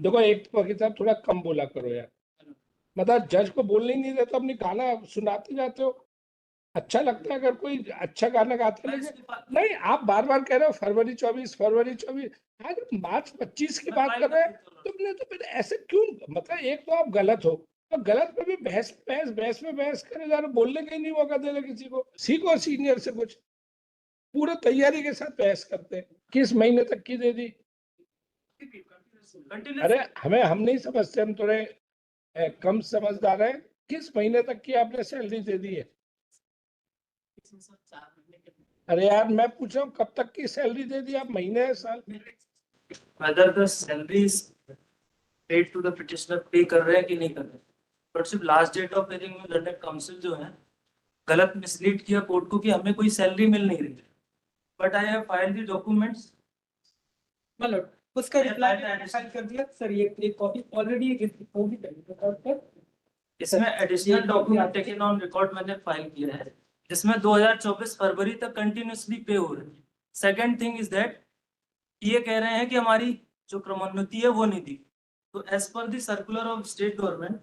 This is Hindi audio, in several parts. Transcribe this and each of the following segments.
देखो, एक तो वकील साहब थोड़ा कम बोला करो यार, मतलब जज को बोलने ही नहीं देते, अपनी गाना सुनाते जाते हो। अच्छा लगता है अगर कोई अच्छा गाना गाता है, लेकिन नहीं, आप बार बार कह रहे हो फरवरी 24 आज मार्च 25 की बात कर रहे हैं। तुमने तो फिर ऐसे क्यों, मतलब एक तो आप गलत हो, तो गलत पे भी बहस में बहस करे जा रहे, बोलने का ही नहीं मौका दे रहे किसी को। सीखो सीनियर से कुछ, पूरे तैयारी के साथ बहस करते हैं। किस महीने तक की दे दी? अरे हम नहीं समझते, हम थोड़े कम समझदार है। किस महीने तक की आपने सैलरी दे दी है? अरे यार, मैं पूछ रहा हूँ कब तक की सैलरी दे दी आप, महीने है साल? whether the salary is paid to the petitioner पे कर रहे हैं कि नहीं कर रहे हैं, बट सिर्फ लास्ट डेट ऑफ हियरिंग में लंदन काउंसिल जो है गलत मिसलीड किया कोर्ट को कि हमें कोई सैलरी मिल नहीं रही, but I have filed the documents. मतलब उसका रिप्लाई फाइल कर दिया सर, ये एक कॉपी ऑलरेडी होगी पर इसमें additional document taken on record मैंने फाइल किया है, जिसमें 2024 फरवरी तक कंटिन्यूसली पे हो रहे हैं। सेकंड थिंग इज दैट ये कह रहे हैं कि हमारी जो क्रमोन्नति है वो नहीं दी, तो as per the circular of state government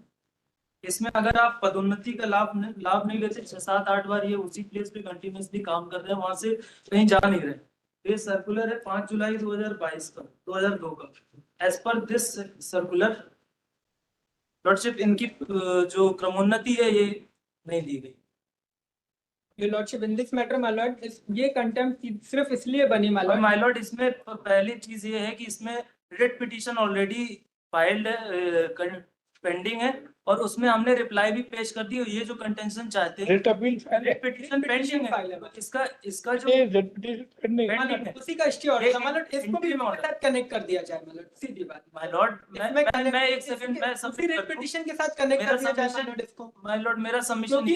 इसमें अगर आप पदोन्नति का लाभ नहीं लेते, 6-7-8 बार ये उसी प्लेस पे कंटिन्यूसली काम कर रहे हैं, वहां से कहीं जा नहीं रहे। ये सर्कुलर है 5 जुलाई 2022 का 2002 का। As per this circular lordship इनकी जो क्रमोन्नति है ये नहीं दी गई। Your lordship, in this matter, my lord, ये कंटेम्प्ट सिर्फ इसलिए बनी my lord। माय लॉर्ड, इसमें पहली चीज ये है कि इसमें रिट पिटीशन ऑलरेडी फाइल्ड है, पेंडिंग है, और उसमें हमने रिप्लाई भी पेश कर दी। ये जो कंटेंशन चाहते हैं, रिट अपील फाइल है, रिट पिटीशन पेंडिंग है, तो इसका जो ये रिट पिटीशन पेंडिंग है। पेंडिंग है, उसी का स्टे ऑर्डर my lord, इसको भी इसके साथ कनेक्ट कर दिया जाए my lord, सीधी बात। माय लॉर्ड, मैं एक सेकंड मैं उसी रिट पिटीशन के साथ कनेक्ट कर दिया जाए my lord इसको। माय लॉर्ड मेरा सबमिशन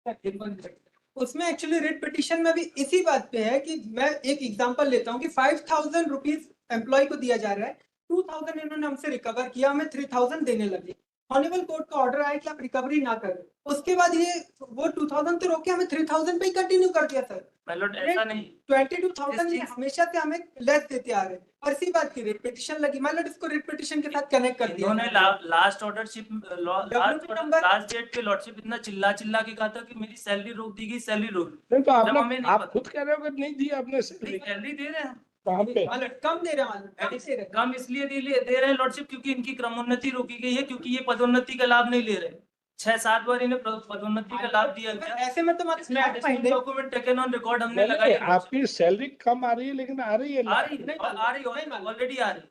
क्योंकि उसमें एक्चुअली रिट पिटीशन में भी इसी बात पे है कि मैं एक एग्जांपल लेता हूँ कि 5,000 रुपीज एम्प्लॉय को दिया जा रहा है, 2,000 इन्होंने हमसे रिकवर किया, हमें 3,000 देने लगे। ऑनेबल कोर्ट का ऑर्डर आया कि आप रिकवरी ना करें, उसके बाद ये वो 2,000 तो रोके हमें 3,000 पे ही कंटिन्यू कर दिया सर। माय लॉर्ड ऐसा नहीं, 22,000 ये हमेशा से हमें लेस देते आ रहे हैं, और इसी बात की रिट पिटीशन लगी माय लॉर्ड, इसको रिट पिटीशन के साथ कनेक्ट कर दिया। इन्होंने लास्ट ऑर्डरशिप लास्ट डेट पे लॉर्डशिप इतना चिल्ला के कहा था कि मेरी सैलरी रोक दी गई, सैलरी रोक। नहीं तो जब हमें नहीं आप खुद कह रहे हो कि नहीं दी आपने सैलरी। सैलरी दे रहे हैं, कहाँ पे? कम दे रहे हैं, कम इसलिए दे रहे हैं लॉर्डशिप क्योंकि इनकी क्रमोन्नति रोकी गई है, क्योंकि ये पदोन्नति का लाभ नहीं ले रहे। 6-7 बार इन्हें पदोन्नति का लाभ दिया गया। ऐसे में तो डॉक्यूमेंट टेकन ऑन रिकॉर्ड हमने नहीं, लगाया। आपकी सैलरी कम आ रही है, लेकिन आ रही है ऑलरेडी आ रही।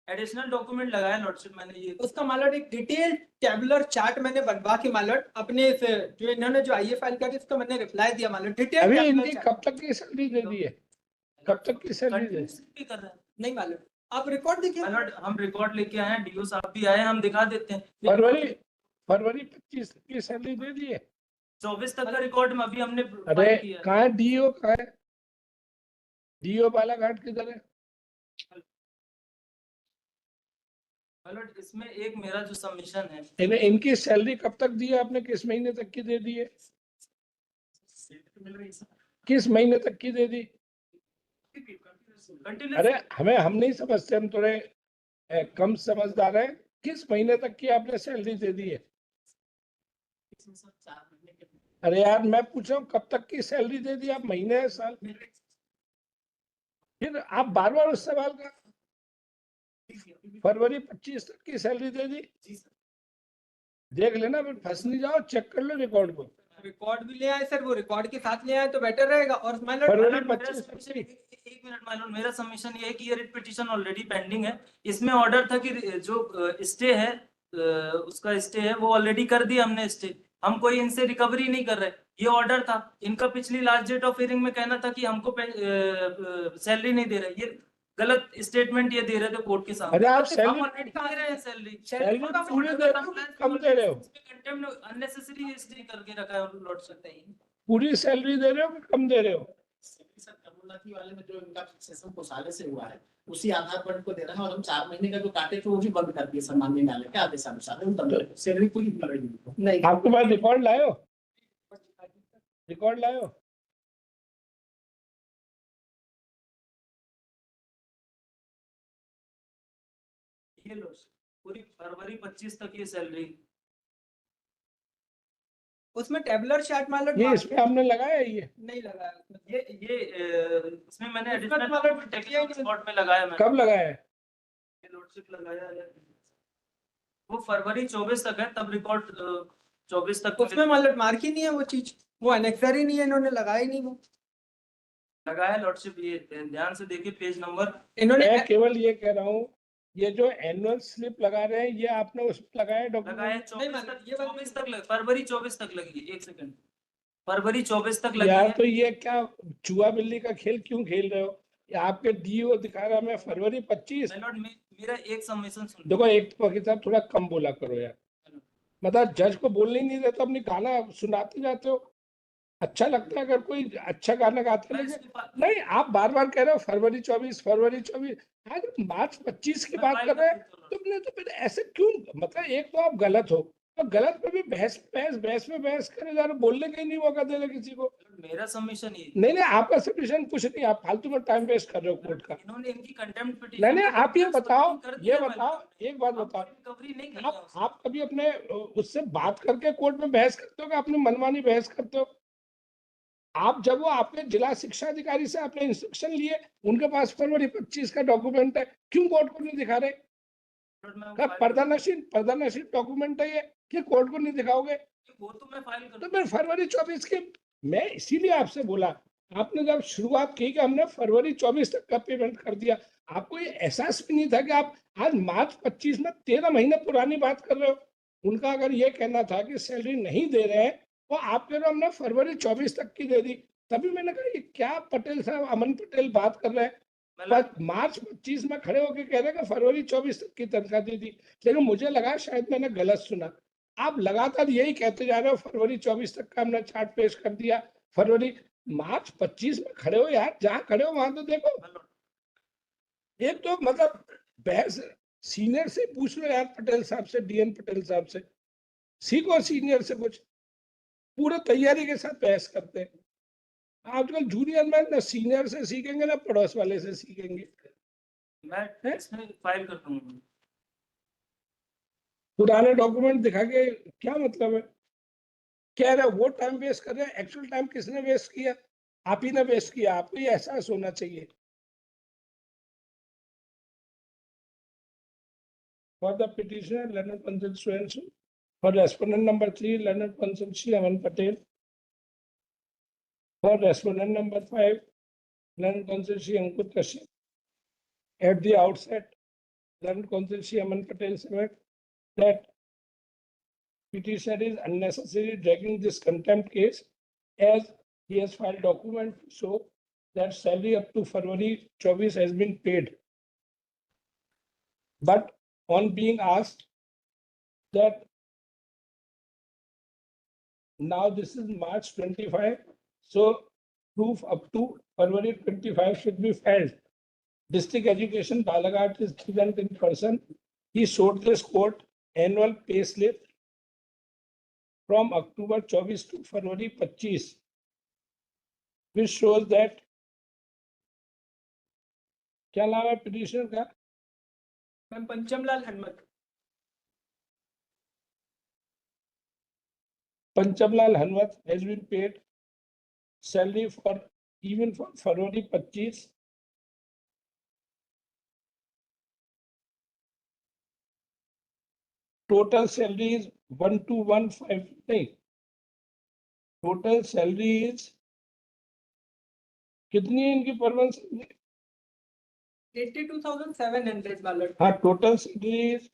एडिशनल डॉक्यूमेंट लगाया लॉर्डशिप मैंने, ये उसका मालूम एक डिटेल टेबुलर चार्ट मैंने बनवा के मालूम अपने से जो इन्होंने जो आईए फाइल करी उसका मैंने रिप्लाई दिया मालूम डिटेल। अभी इनकी कब तक की सैलरी दे दी है? कब तक की सैलरी दे दी? कर रहे हैं नहीं मालूम, आप रिकॉर्ड देखिए। हम रिकॉर्ड लेके आए हैं, डीओ साहब भी आए हैं, हम दिखा देते हैं। फरवरी 25 की सैलरी दे दी है? 24 तक का रिकॉर्ड में अभी हमने अरे कहाँ है डीओ, कहाँ है डीओ? बालाघाट किधर है? इसमें एक मेरा जो सबमिशन है, इनकी सैलरी कब तक दी है आपने? किस महीने तक की दे दी है? किस महीने तक की दे दी? अरे हम नहीं समझते, हम थोड़े कम समझदार है। किस महीने तक की आपने सैलरी दे दी है? अरे यार, मैं पूछ रहा हूँ कब तक की सैलरी दे दी आप, महीने है साल? फिर आप बार बार उस सवाल का, फरवरी 25 तक की सैलरी दे दी। देख लेना, फिर फंस नहीं जाओ, चेक कर लो रिकॉर्ड को। रिकॉर्ड भी ले आए सर, वो रिकॉर्ड के साथ ले आए तो बेटर रहेगा। और फरवरी 25 एक मिनट मालूम, मेरा सबमिशन ये है कि ये रिट पिटीशन ऑलरेडी पेंडिंग है। इसमें ऑर्डर था कि जो स्टे है उसका स्टे है वो ऑलरेडी कर दिया हमने स्टे, हम कोई इनसे रिकवरी नहीं कर रहे। ये ऑर्डर था इनका पिछली लास्ट डेट ऑफ हियरिंग में कहना था कि हमको सैलरी नहीं दे रहे। ये गलत स्टेटमेंट ये दे रहे थे कोर्ट के सामने। अरे आप हम ऑलरेडी दे रहे हैं सैलरी पूरे दे रहे हो, कम दे रहे हो? अननेसेसरी स्टे करके रखा है लॉर्डशिप। पूरी सैलरी दे रहे हो कि कम दे रहे हो? क्रमोन्नति वाले में जो इनका सेशन घोटाले से हुआ है उसी आधार पर इनको दे रहे हैं, और हम 4 महीने का जो काटे थे वो भी बंद कर दिए सम्माननीय न्यायालय के आदेशानुसार। सैलरी पूरी नहीं। आपके पास रिकॉर्ड लायो? रिकॉर्ड लायो? ये लो पूरी फरवरी 25 तक ये सैलरी उसमें टेबलर चार्ट मालूम ये इसमें हमने लगाया है ये नहीं लगा है उसमें। ये इसमें मैंने इसमें एडिशनल तुम्हारा टेक्निकल रिकॉर्ड में लगाया मैंने कब लगाया है? ये लोडशिप लगाया है वो फरवरी 24 तक है तब रिकॉर्ड 24 तक उसमें मतलब मार्क ही नहीं है वो चीज, वो अनेक्सर ही नहीं है, इन्होंने लगाया ही नहीं वो। लगाया लॉर्डशिप ये ध्यान से देखिए पेज नंबर इन्होंने मैं केवल ये कह रहा हूँ ये जो एनुअल स्लिप लगा रहे हैं ये आपने उसमें लगाया लगाया डॉक्यूमेंट? 24 तक ये बात 24 तक फरवरी 24 तक लगी है। एक सेकंड फरवरी 24 तक लगी यार है तो ये क्या चूहा बिल्ली का खेल क्यों खेल रहे हो? ये आपके डीओ दिखा रहा है मैं फरवरी 25। लॉर्ड मेरा एक सबमिशन सुन देखो एक तो वकील साहब थोड़ा कम बोला करो यार, मतलब जज को बोलने ही नहीं देते, अपनी गाना सुनाते जाते हो। अच्छा लगता है अगर कोई अच्छा गाना गाता है, लेकिन नहीं आप बार बार कह रहे हो फरवरी 24 फरवरी 24, आज मार्च 25 की बात कर रहे हैं। तुमने तो फिर ऐसे क्यों, मतलब एक तो आप गलत हो, तो गलत पे भी बहस में बहस करे जा रहे, बोलने का ही नहीं मौका दे रहे किसी को। मेरा सबमिशन ये नहीं आपका सबमिशन कुछ नहीं, आप फालतू में टाइम वेस्ट कर रहे हो कोर्ट का। इन्होंने इनकी कंटेम्प्ट नहीं पिटीशन आप ये बताओ, एक बात बताओ, रिकवरी नहीं किया आप कभी अपने उससे बात करके कोर्ट में बहस करते हो कि अपनी मनमानी बहस करते हो? आप जब वो आपके जिला शिक्षा अधिकारी से आपने इंस्ट्रक्शन लिए, उनके पास फरवरी 25 का डॉक्यूमेंट है, क्यों कोर्ट को नहीं दिखा रहे? पर्दानशीन डॉक्यूमेंट है ये कि कोर्ट को नहीं दिखाओगे? वो तो मैं फाइल तो मैं फरवरी 24 के, मैं इसीलिए आपसे बोला, आपने जब शुरुआत की कि हमने फरवरी 24 तक का पेमेंट कर दिया, आपको ये एहसास भी नहीं था कि आप आज मार्च 25 में 13 महीने पुरानी बात कर रहे हो। उनका अगर ये कहना था कि सैलरी नहीं दे रहे हैं, वो आप कह रहे हो हमने फरवरी 24 तक की दे दी, तभी मैंने कहा ये क्या पटेल साहब, अमन पटेल बात कर रहे हैं। पर मार्च 25 में खड़े होकर कह रहे हैं कि फरवरी 24 तक की तनख्वाह दी थी, लेकिन मुझे लगा शायद मैंने गलत सुना। आप लगातार यही कहते जा रहे हो फरवरी 24 तक का हमने चार्ट पेश कर दिया, फरवरी मार्च 25 में खड़े हो यार, जहां खड़े हो वहां तो देखो। एक तो मतलब बहस सीनियर से पूछ लो यार, पटेल साहब से, डीएन पटेल साहब से सीखो, सीनियर से कुछ, पूरे तैयारी के साथ बहस करते हैं। आजकल जूनियर में ना सीनियर से सीखेंगे ना पड़ोस वाले से सीखेंगे। मैं इसमें फाइल कर दूंगा। पुराने डॉक्यूमेंट दिखा के क्या मतलब है? कह रहे वो टाइम वेस्ट कर रहे हैं, एक्चुअल टाइम किसने वेस्ट किया? आप ही ने वेस्ट किया, आपको ये एहसास होना चाहिए। For the petitioner, Leonard Pansal Swenson. For respondent number 3, Leonard Pansal Aman Patel. For respondent number 5, Leonard Pansal Ankur Kashyap. At the outset, Leonard Pansal Aman Patel said that petitioner is unnecessarily dragging this contempt case as he has filed document to show that salary up to February 24 has been paid. But on being asked that now this is March 25, so proof up to February 25 should be filed. District Education Balaghat is present in person. He showed this court annual pay slip from October 24 to February 25, which shows that क्या नाम है पिटिशनर का? Ma'am Panchamlal Hanumat. Panchamlal Hanwat has been paid salary for even for February 25. Total salary is 1215 नहीं, total salary is कितनी है इनकी पर मंथ? 82,700 वाला। हाँ, total salary is